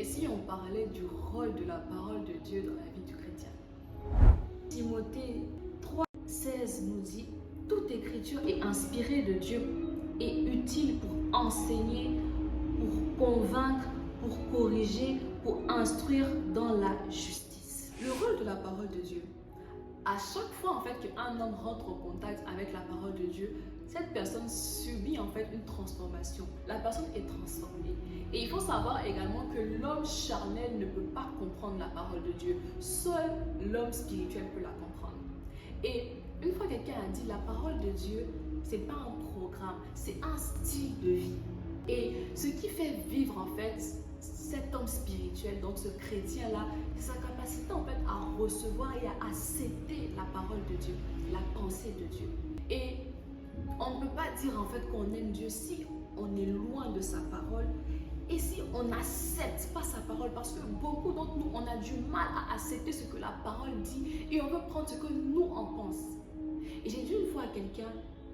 Et si on parlait du rôle de la parole de Dieu dans la vie du chrétien? Timothée 3,16 nous dit: toute écriture est inspirée de Dieu et utile pour enseigner, pour convaincre, pour corriger, pour instruire dans la justice. Le rôle de la parole de Dieu. À chaque fois en fait qu'un homme rentre en contact avec la parole de Dieu, cette personne subit en fait une transformation. La personne est transformée. Et il faut savoir également que l'homme charnel ne peut pas comprendre la parole de Dieu. Seul l'homme spirituel peut la comprendre. Et une fois quelqu'un a dit la parole de Dieu, c'est pas un programme, c'est un style de vie. Et ce qui fait vivre en fait cet homme spirituel, donc ce chrétien-là, c'est sa capacité en fait à recevoir et à accepter la parole de Dieu, la pensée de Dieu. Et on ne peut pas dire en fait qu'on aime Dieu si on est loin de sa parole et si on n'accepte pas sa parole, parce que beaucoup d'entre nous, on a du mal à accepter ce que la parole dit et on veut prendre ce que nous en pensons. Et j'ai dit une fois à quelqu'un,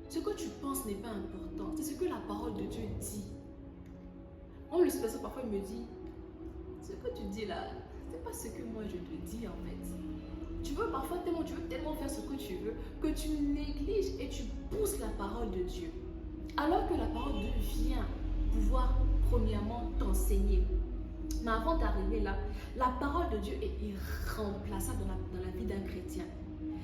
ce que tu penses n'est pas important, c'est ce que la parole de Dieu dit. On le sait, parfois il me dit, ce que tu dis là, c'est pas ce que moi je te dis en fait. Tu veux parfois tellement, tu veux tellement faire ce que tu veux que tu négliges et tu pousses la parole de Dieu. Alors que la parole de Dieu vient pouvoir premièrement t'enseigner. Mais avant d'arriver là, la parole de Dieu est irremplaçable dans la vie d'un chrétien.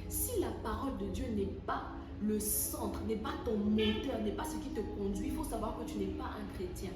Si la parole de Dieu n'est pas le centre, n'est pas ton moteur, n'est pas ce qui te conduit, il faut savoir que tu n'es pas un chrétien.